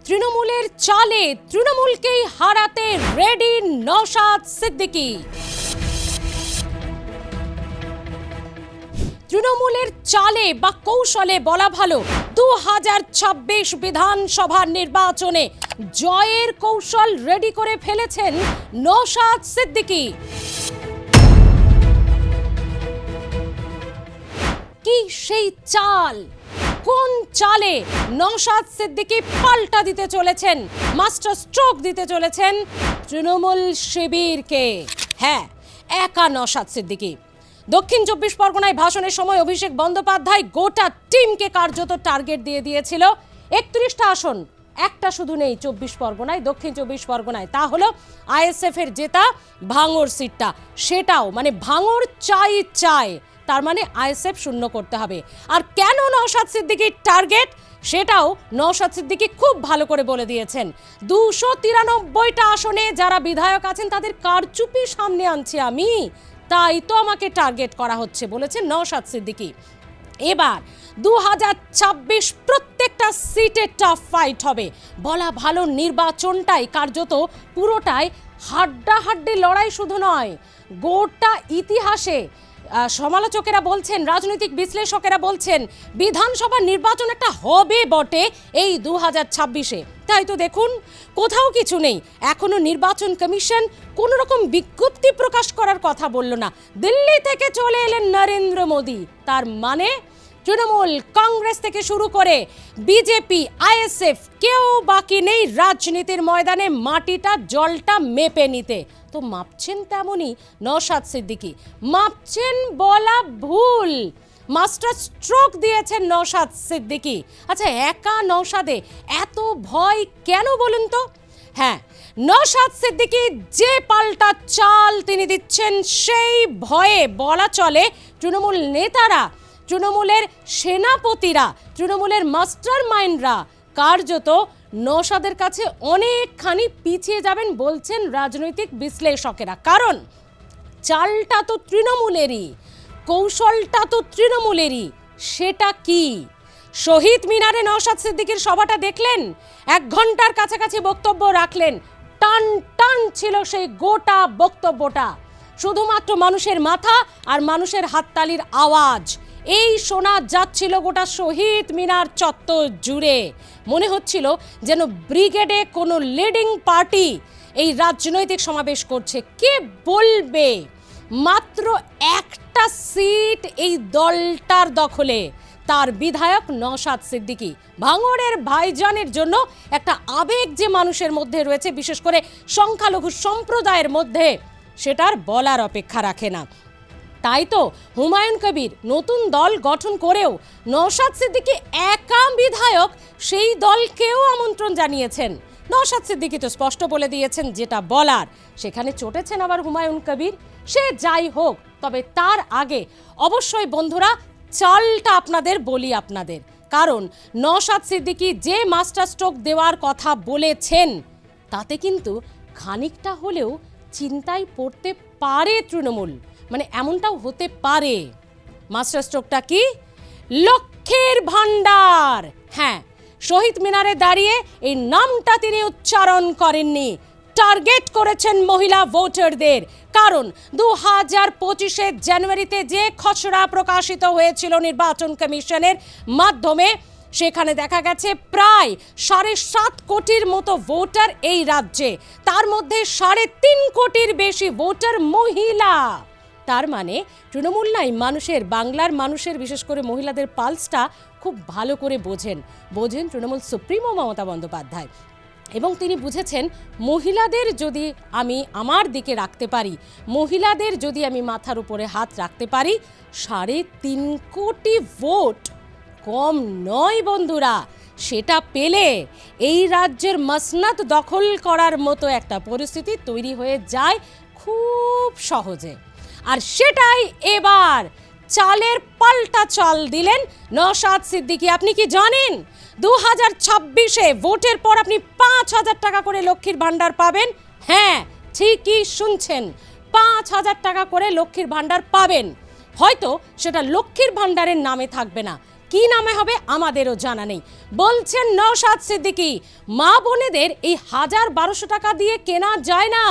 তৃণমূলের চালে তৃণমূলকেই হারাতে রেডি নওশাদ সিদ্দিকী। তৃণমূলের চালে বা কৌশলে বলা ভালো 2026 বিধানসভা নির্বাচনে জয়ের কৌশল রেডি করে ফেলেছেন নওশাদ সিদ্দিকী। কি সেই চাল, কোন চালে নওশাদ সিদ্দিকী পাল্টা দিতে চলেছেন, মাস্টার স্ট্রোক দিতে চলেছেন তৃণমূল শিবিরকে? হ্যাঁ, একা নওশাদ সিদ্দিকী। দক্ষিণ 24 পরগনায় ভাষণের সময় অভিষেক বন্দ্যোপাধ্যায় গোটা টিমকে কার্যত টার্গেট দিয়ে দিয়েছিল। 31টা আসন, একটা শুধু নেই 24 পরগনায়, দক্ষিণ 24 পরগনায়। তা হলো আইএসএফ এর জেতা ভাঙড় সিটটা, সেটাও মানে ভাঙড় চাই, তার মানে আইএসএফ শূন্য করতে হবে। আর কেন নওশাদ সিদ্দিকীর টার্গেট, সেটাও নওশাদ সিদ্দিকী খুব ভালো করে বলে দিয়েছেন। 293টা আসনে যারা বিধায়ক আছেন তাদের কারচুপি সামনে আনছি আমি, তাই তো আমাকে টার্গেট করা হচ্ছে বলেছেন নওশাদ সিদ্দিকী। এবার 2026 প্রত্যেকটা সিটে টাফ ফাইট হবে। বলা ভালো নির্বাচনটাই কার্যত পুরোটাই হাড্ডাহাড্ডি লড়াই শুধু নয়, গোটা ইতিহাসে সমালোচকেরা বলছেন, রাজনৈতিক বিশ্লেষকেরা বলছেন বিধানসভা নির্বাচন একটা হবে বটে এই 2026-এ। তাই তো দেখুন, কোথাও কিছু নেই, এখনো নির্বাচন কমিশন কোনো রকম বিজ্ঞপ্তি প্রকাশ করার কথা বলল না। দিল্লি থেকে চলে এলেন নরেন্দ্র মোদী, তার মানে তৃণমূল, কংগ্রেস থেকে শুরু করে বিজেপি, আইএসএফ কেউ বাকি নেই রাজনীতির ময়দানে মাটিটা জলটা মেপে নিতে। তো মাপছেন তেমনই নওশাদ সিদ্দিকী, মাপছেন বলা ভুল, মাস্টার স্ট্রোক দিয়েছেন নওশাদ সিদ্দিকী। আচ্ছা, একা নওশাদে এত ভয় কেন বলুন তো? হ্যাঁ, নওশাদ সিদ্দিকী যে পাল্টা চাল তিনি দিচ্ছেন, সেই ভয়ে বলা চলে তৃণমূল নেতারা, তৃণমূলের সেনাপতিরা, তৃণমূলের মাস্টার মাইন্ডরা কার্যত নওশাদের কাছে অনেকখানি পিছিয়ে যাবেন বলছেন রাজনৈতিক বিশ্লেষকেরা। কারণ চালটা তো তৃণমূলেরই, কৌশলটা তো তৃণমূলেরই। সেটা কি? শহীদ মিনারে নওশাদ সিদ্দিকীর সভাটা দেখলেন, 1 ঘন্টার কাছাকাছি বক্তব্য রাখলেন। টান টান ছিল সেই গোটা বক্তব্যটা, শুধুমাত্র মানুষের মাথা আর মানুষের হাততালির আওয়াজ এই শোনা যাচ্ছিল গোটা শহীদ মিনার চত্বর জুড়ে। মনে হচ্ছিল যেন ব্রিগেডে কোনো লিডিং পার্টি এই রাজনৈতিক সমাবেশ করছে। কে বলবে মাত্র একটা সিট এই দলটার দখলে, তার বিধায়ক নওশাদ সিদ্দিকী। ভাঙড়ের ভাইজানের জন্য একটা আবেগ যে মানুষের মধ্যে রয়েছে, বিশেষ করে সংখ্যালঘু সম্প্রদায়ের মধ্যে, সেটার বলার অপেক্ষা রাখে না। তাই তো হুমায়ুন কবির নতুন দল গঠন করেও নওশাদ সিদ্দিকী একা বিধায়ক, সেই দলকেও আমন্ত্রণ জানিয়েছেন। নওশাদ সিদ্দিকী তো স্পষ্ট বলে দিয়েছেন যেটা বলার, সেখানে চটেছেন আবার হুমায়ুন কবির। সে যাই হোক, তবে তার আগে অবশ্যই বন্ধুরা চালটা আপনাদের বলি আপনাদের, কারণ নওশাদ সিদ্দিকী যে মাস্টার স্ট্রোক দেওয়ার কথা বলেছেন, তাতে কিন্তু খানিকটা হলেও চিন্তায় পড়তে পারে তৃণমূল, মানে এমনটাও হতে পারে। মাস্টার স্ট্রোকটা কি? লক্ষ্মীর ভান্ডার। হ্যাঁ, শহীদ মিনারে দাঁড়িয়ে এই নামটা তিনি উচ্চারণ করেননি, টার্গেট করেছেন মহিলা ভোটারদের। কারণ 2025 জানুয়ারিতে যে খসড়া প্রকাশিত হয়েছিল নির্বাচন কমিশনের মাধ্যমে, সেখানে দেখা গেছে প্রায় 7.5 কোটির মতো ভোটার এই রাজ্যে, তার মধ্যে 3.5 কোটির বেশি ভোটার মহিলা। তার মানে তৃণমূল নাই মানুষের, বাংলার মানুষের, বিশেষ করে মহিলাদের পালসটা খুব ভালো করে বোঝেন তৃণমূল সুপ্রিমো মমতা বন্দ্যোপাধ্যায়। এবং তিনি বুঝেছেন মহিলাদের যদি আমি আমার দিকে রাখতে পারি, মহিলাদের যদি আমি মাথার উপরে হাত রাখতে পারি, 3.5 কোটি ভোট কম নয় বন্ধুরা। সেটা পেলে এই রাজ্যের মসনদ দখল করার মতো একটা পরিস্থিতি তৈরি হয়ে যায় খুব সহজে। আর সেটাই এবার চালের পাল্টা চাল দিলেন নওশাদ সিদ্দিকী। আপনি কি জানেন 2026-এ ভোটের পর আপনি 5,000 টাকা করে লক্ষ্মীর ভান্ডার পাবেন? হ্যাঁ, ঠিকই শুনছেন, 5,000 টাকা করে লক্ষ্মীর ভান্ডার পাবেন। হয়তো সেটা লক্ষ্মীর ভান্ডারের নামে থাকবে না, কি নামে হবে আমাদেরও জানা নেই। বলছেন নওশাদ সিদ্দিকী, মা বোনেদের এই ১,১২০০ টাকা দিয়ে কেনা যায় না,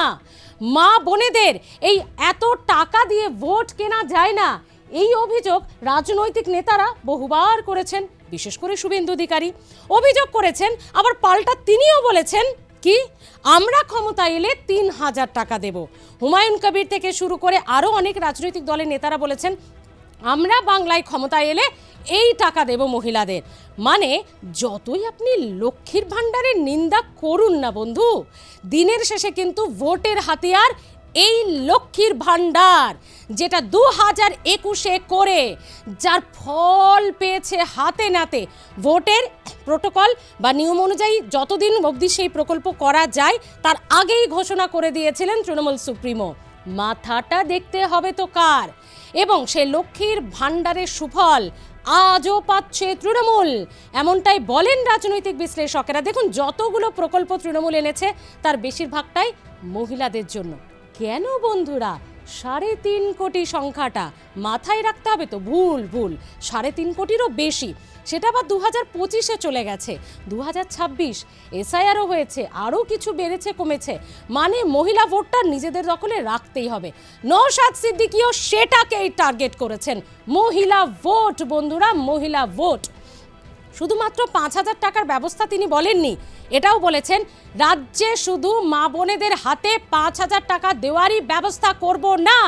মা বোনেদের এই এত টাকা দিয়ে ভোট কেনা যায় না। এই অভিযোগ রাজনৈতিক নেতারা বহুবার করেছেন, বিশেষ করে শুভেন্দু অধিকারী অভিযোগ করেছেন। আবার পাল্টা তিনিও বলেছেন কি, আমরা ক্ষমতা এলে ৩,০০০ টাকা দেব। হুমায়ুন কবির থেকে শুরু করে আরও অনেক রাজনৈতিক দলের নেতারা বলেছেন আমরা বাংলায় ক্ষমতা এলে এই টাকা দেব মহিলাদের। মানে যতই আপনি লক্ষ্মীর ভাণ্ডারের নিন্দা করুন না বন্ধু, দিনের শেষে কিন্তু ভোটের হাতিয়ার এই লক্ষ্মীর ভাণ্ডার, যেটা 2021-এ করে যার ফল পেয়েছে হাতে নাতে। ভোটের প্রোটোকল বা নিয়ম অনুযায়ী যতদিন অবধি সেই প্রকল্প করা যায় তার আগেই ঘোষণা করে দিয়েছিলেন তৃণমূল সুপ্রিমো। মাথাটা দেখতে হবে তো কার, এবং সেই লক্ষ্মীর ভাণ্ডারের সুফল আজও পাচ্ছে তৃণমূল, এমনটাই বলেন রাজনৈতিক বিশ্লেষকেরা। দেখুন, যতগুলো প্রকল্প তৃণমূল এনেছে তার বেশিরভাগটাই মহিলাদের জন্য। কেন বন্ধুরা? ৩.৫ কোটি সংখ্যাটা মাথায় রাখতে হবে তো। ভুল ৩.৫ কোটিরও বেশি, সেটা আবার 2025-এ চলে গেছে, 2026 এসআইআরও হয়েছে, আরও কিছু বেড়েছে কমেছে। মানে মহিলা ভোটটা নিজেদের দখলে রাখতেই হবে। নওশাদ সিদ্দিকীও সেটাকেই টার্গেট করেছেন, মহিলা ভোট বন্ধুরা, মহিলা ভোট। শুধুমাত্র ৫,০০০ টাকার ব্যবস্থা তিনি বলেননি, এটাও বলেছেন রাজ্যে শুধু মা বোনেদের হাতে ৫,০০০ টাকা দেওয়ারই ব্যবস্থা করব না।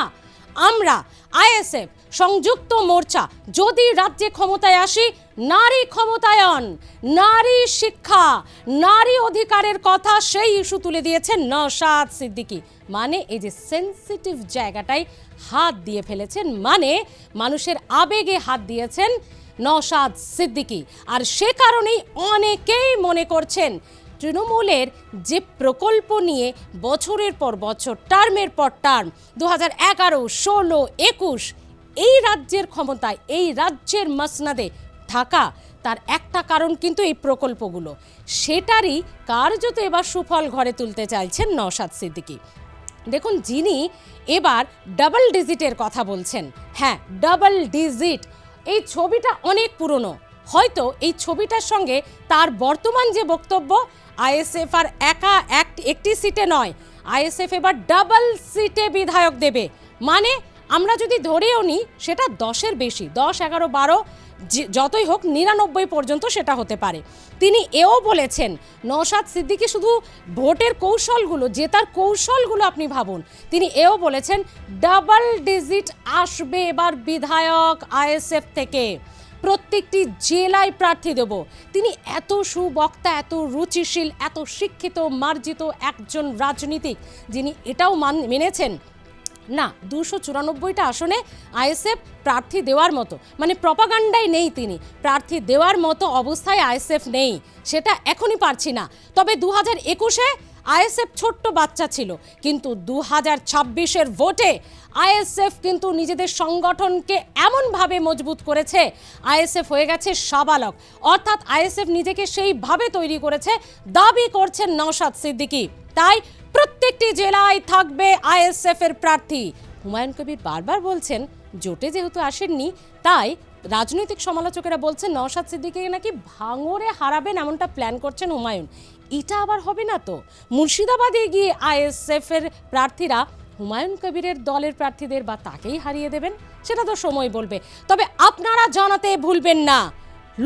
আমরা আইএসএফ সংযুক্ত মোর্চা যদি রাজ্যে ক্ষমতায় আসি, নারী ক্ষমতায়ন, নারী শিক্ষা, নারী অধিকারের কথা সেই ইস্যু তুলে দিয়েছেন নওশাদ সিদ্দিকী। মানে এই যে সেন্সিটিভ জায়গাটায় হাত দিয়ে ফেলেছেন, মানে মানুষের আবেগে হাত দিয়েছেন নওশাদ সিদ্দিকী। আর সে কারণেই অনেকেই মনে করছেন তৃণমূলের যে প্রকল্প নিয়ে বছরের পর বছর, টার্মের পর টার্ম, 2011, 16, 21 এই রাজ্যের ক্ষমতায়, এই রাজ্যের মসনদে থাকা, তার একটা কারণ কিন্তু এই প্রকল্পগুলো। সেটারই কার্যত এবার সুফল ঘরে তুলতে চাইছেন নওশাদ সিদ্দিকী। দেখুন, যিনি এবার ডাবল ডিজিটের কথা বলছেন, হ্যাঁ ডাবল ডিজিট, এই ছবিটা অনেক পুরনো। হয়তো এই ছবিটার সঙ্গে তার বর্তমান যে বক্তব্য, আইএসএফ আর একটি সিটে নয়, আইএসএফ এবার ডাবল সিটে বিধায়ক দেবে। মানে আমরা যদি ধরেও নিই সেটা 10-এর বেশি, 10, 11, 12 যতই হোক 99 পর্যন্ত সেটা হতে পারে। তিনি এও বলেছেন, নওশাদ সিদ্দিকী শুধু ভোটের কৌশলগুলো, জেতার কৌশলগুলো আপনি ভাবুন, তিনি এও বলেছেন ডাবল ডিজিট আসবে এবার বিধায়ক আইএসএফ থেকে, প্রত্যেকটি জেলায় প্রার্থী দেব। তিনি এত সুবক্তা, এত রুচিশীল, এত শিক্ষিত, মার্জিত একজন রাজনীতিক, যিনি এটাও মেনেছেন না 294টা আসনে আইএসএফ প্রার্থী দেওয়ার মতো, মানে প্রপাগান্ডাই নেই, তিনি প্রার্থী দেওয়ার মতো অবস্থায় আইএসএফ নেই, সেটা এখনই পারছি না। তবে 2021-এ আইএসএফ ছোট্ট বাচ্চা ছিল, কিন্তু 2026-এর ভোটে আইএসএফ কিন্তু নিজেদের সংগঠনকে এমনভাবে মজবুত করেছে, আইএসএফ হয়ে গেছে সাবালক। অর্থাৎ আইএসএফ নিজেকে সেইভাবে তৈরি করেছে, দাবি করছেন নওশাদ সিদ্দিকী। তাই প্রত্যেকটি জেলায় থাকবে আইএসএফ এর প্রার্থী। হুমায়ুন কবির বারবার বলছেন জোটে যেহেতু আসেননি, তাই রাজনৈতিক সমালোচকেরা বলছেন নওশাদ সিদ্দিকীকে নাকি ভাঙড়ে হারাবেন, এমনটা প্ল্যান করছেন হুমায়ুন। এটা আবার হবে না তো, মুর্শিদাবাদে গিয়ে আইএসএফ এর প্রার্থীরা হুমায়ুন কবিরের দলের প্রার্থীদের বা তাকেই হারিয়ে দেবেন, সেটা তো সময় বলবে। তবে আপনারা জানাতে ভুলবেন না,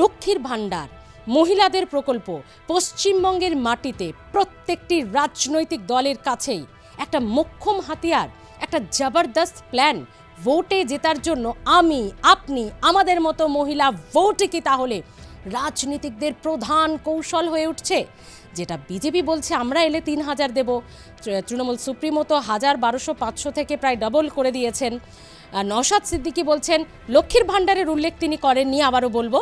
লক্ষ্মীর ভাণ্ডার, মহিলাদের প্রকল্প পশ্চিমবঙ্গের মাটিতে প্রত্যেকটি রাজনৈতিক দলের কাছেই একটা মোক্ষম হাতিয়ার, একটা জবরদস্ত প্ল্যান। ভোটে জেতার জন্য আমি, আপনি, আমাদের মতো মহিলা ভোটে কি তাহলে রাজনীতিকদের প্রধান কৌশল হয়ে উঠছে? যেটা বিজেপি বলছে আমরা এলে 3,000 দেব, তৃণমূল সুপ্রিমো তো 1,000, 1200, 500 থেকে প্রায় ডাবল করে দিয়েছেন। নওশাদ সিদ্দিকী বলছেন, লক্ষ্মীর ভাণ্ডারের উল্লেখ তিনি করেননি, আবারও বলবো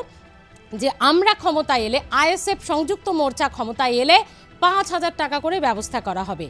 যে আমরা ক্ষমতায় এলে, আইএসএফ সংযুক্ত মোর্চা ক্ষমতায় এলে 5,000 টাকা করে ব্যবস্থা করা হবে।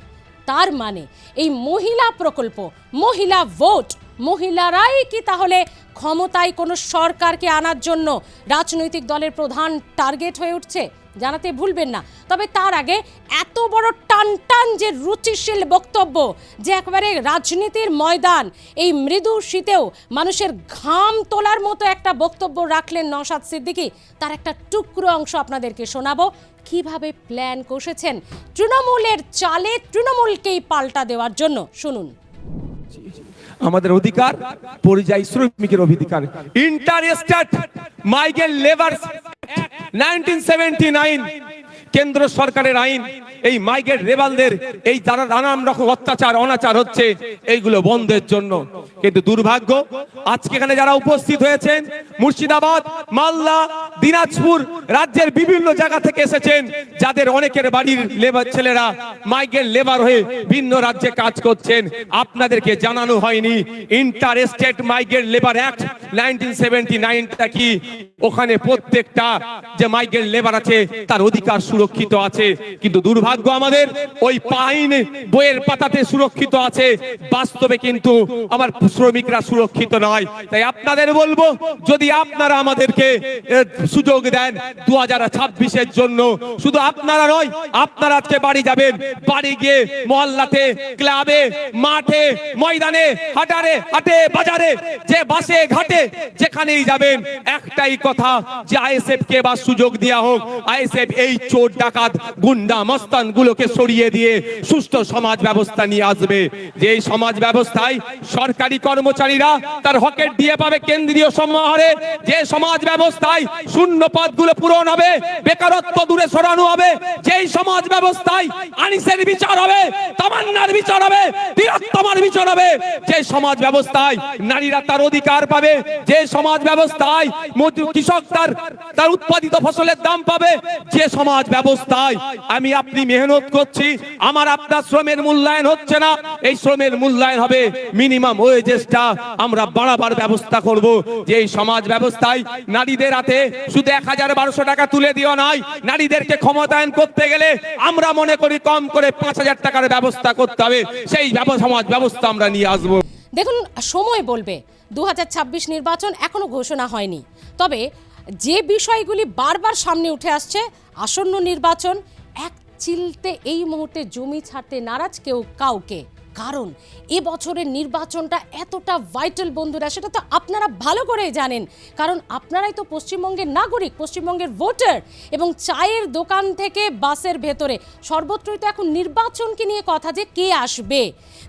তার মানে এই মহিলা প্রকল্প, মহিলা ভোট, মহিলারাই কি তাহলে ক্ষমতায় কোনো সরকারকে আনার জন্য রাজনৈতিক দলের প্রধান টার্গেট হয়ে উঠছে? জানাতে ভুলবেন না। তবে তার আগে এত বড় টান টান যে রুচিশীল বক্তব্য, যে একেবারে রাজনীতির ময়দান, এই মৃদু শীতেও মানুষের ঘাম তোলার মতো একটা বক্তব্য রাখলেন নওশাদ সিদ্দিকী, তার একটা টুকরো অংশ আপনাদেরকে শোনাবো। কিভাবে প্ল্যান কষেছেন তৃণমূলের চালে তৃণমূলকেই পাল্টা দেওয়ার জন্য, শুনুন। আমাদের অধিকার পরিযায়ী শ্রমিকের অধিকার, ইন্টারস্টেট মাইগ্রেন্ট লেবার 1979 কেন্দ্র সরকারের আইন, এই মাইগ্রেন্ট লেবারদের এই যারা নানান রকম অত্যাচার অনাচার হচ্ছে এইগুলো বন্ধের জন্য। কিন্তু দুর্ভাগ্য আজকে এখানে যারা উপস্থিত হয়েছেন মুর্শিদাবাদ, মালদা, দিনাজপুর রাজ্যের বিভিন্ন জায়গা থেকে এসেছেন, যাদের অনেকের বাড়ির লেবার ছেলেরা মাইগ্রেন্ট লেবার হয়ে ভিন্ন রাজ্যে কাজ করছেন, আপনাদেরকে জানানো হয়নি inter state migrant labour act 1979টা কি। ওখানে প্রত্যেকটা যে মাইগ্রেন্ট লেবার আছে তার অধিকার সুরক্ষিত আছে, কিন্তু দুর্ভাগ্য আমাদের ওই আইন বইয়ের পাতাতে সুরক্ষিত আছে, বাস্তবে কিন্তু আমার শ্রমিকরা সুরক্ষিত নয়। তাই আপনাদের বলবো, যদি আপনারা আমাদেরকে সুযোগ দেন 2026-এর জন্য, শুধু আপনারা নয়, আপনারা আজকে বাড়ি যাবেন, বাড়ি গিয়ে মহল্লাতে, ক্লাবে, মাঠে, ময়দানে, হাটে বাজারে, যে বাসে ঘাটে যেখানেই যাবেন, একটাই কথা যে আইএসএফ কে বা সুযোগ দেওয়া হোক। আইএসএফ এই চোর ডাকাত গুন্ডা মস্তান গুলোকে সরিয়ে দিয়ে সুস্থ সমাজ ব্যবস্থা নিয়ে আসবে, যে এই সমাজ ব্যবস্থায় সরকারি কর্মচারীরা তার হকের দিয়ে পাবে কেন্দ্রীয় সমাহারে, যে সমাজ ব্যবস্থায় শূন্য পদগুলো পূরণ হবে, বেকারত্ব দূরে সরানো হবে, যেই সমাজ ব্যবস্থায় আনিসের বিচার হবে, তামান্নার বিচার হবে, তিলোত্তমার বিচার হবে, যে সমাজ ব্যবস্থায় নারীরা তার অধিকার পাবে, যে সমাজ ব্যবস্থায় কৃষক তার উৎপাদিত ফসলের দাম পাবে, যে সমাজ ব্যবস্থায় আমি আপনি মেহনত করছি, আমার আপনার শ্রমের মূল্যায়ন হচ্ছে না, এই শ্রমের মূল্যায়ন হবে, মিনিমাম ওয়েজেসটা আমরা বাড়াবার ব্যবস্থা করব, যে এই সমাজ ব্যবস্থায় নারীদের হাতে শুধু 1000-1200 টাকা তুলে দিও নয়, নারীদেরকে ক্ষমতায়ন করতে গেলে আমরা মনে করি কম করে 5000 টাকার ব্যবস্থা করতে হবে, সেই সমাজ ব্যবস্থা আমরা নিয়ে আসবো। দেখুন, সময় বলবে, 2026 নির্বাচন এখনো ঘোষণা হয়নি, তবে যে বিষয়গুলি বারবার সামনে উঠে আসছে, আসন্ন নির্বাচন এক চিলতে এই মুহূর্তে জমি ছাড়তে নারাজ কেউ কাউকে, কারণ এবছরের নির্বাচনটা এতটা ভাইটাল বন্ধুরা, সেটা তো আপনারা ভালো করেই জানেন, কারণ আপনারাই তো পশ্চিমবঙ্গের নাগরিক, পশ্চিমবঙ্গের ভোটার, এবং চায়ের দোকান থেকে বাসের ভেতরে সর্বত্রই তো এখন নির্বাচনকে নিয়ে কথা, যে কে আসবে।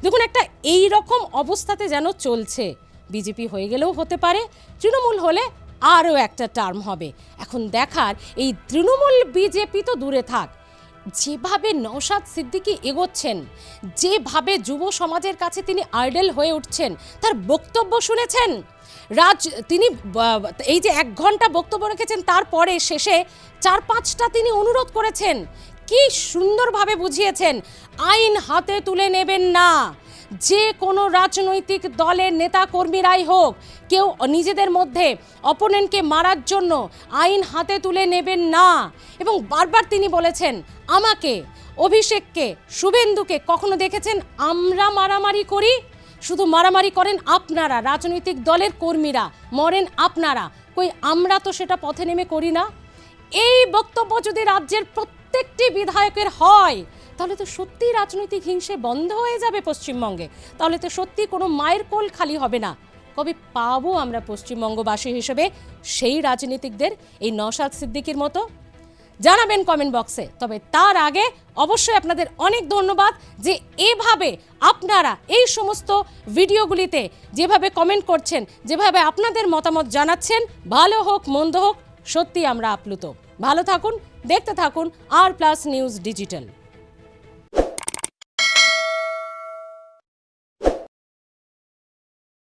দেখুন, একটা এই রকম অবস্থাতে যেন চলছে, বিজেপি হয়ে গেলেও হতে পারে, তৃণমূল হলে আরও একটা টার্ম হবে। এখন দেখার এই তৃণমূল বিজেপি তো দূরে থাক, যেভাবে নওশাদ সিদ্দিকী এগোচ্ছেন, যেভাবে যুব সমাজের কাছে তিনি আইডল হয়ে উঠছেন, তার বক্তব্য শুনেছেন। তিনি এই যে 1 ঘন্টা বক্তব্য রেখেছেন, তারপরে শেষে 4-5টা তিনি অনুরোধ করেছেন, কি সুন্দরভাবে বুঝিয়েছেন, আইন হাতে তুলে নেবেন না, যে কোনো রাজনৈতিক দলের নেতা কর্মীরাই হোক, কেউ নিজেদের মধ্যে অপোনেন্টকে মারার জন্য আইন হাতে তুলে নেবেন না। এবং বারবার তিনি বলেছেন, আমাকে, অভিষেককে, শুভেন্দুকে কখনো দেখেছেন আমরা মারামারি করি? শুধু মারামারি করেন আপনারা, রাজনৈতিক দলের কর্মীরা, মরেন আপনারা, কই আমরা তো সেটা পথে নেমে করি না। এই বক্তব্য যদি রাজ্যের প্রত্যেকটি বিধায়কের হয়, তাহলে তো সত্যি রাজনৈতিক হিংসে বন্ধ হয়ে যাবে পশ্চিমবঙ্গে, তাহলে তো সত্যি কোনো মায়ের কোল খালি হবে না। কবে পাবো আমরা পশ্চিমবঙ্গবাসী হিসেবে সেই রাজনীতিকদের, এই নওশাদ সিদ্দিকীর মতো? জানাবেন কমেন্ট বক্সে। তবে তার আগে অবশ্যই আপনাদের অনেক ধন্যবাদ যে এভাবে আপনারা এই সমস্ত ভিডিওগুলিতে যেভাবে কমেন্ট করছেন, যেভাবে আপনাদের মতামত জানাচ্ছেন, ভালো হোক মন্দ হোক, সত্যি আমরা আপ্লুত। ভালো থাকুন, দেখতে থাকুন আর প্লাস নিউজ ডিজিটাল।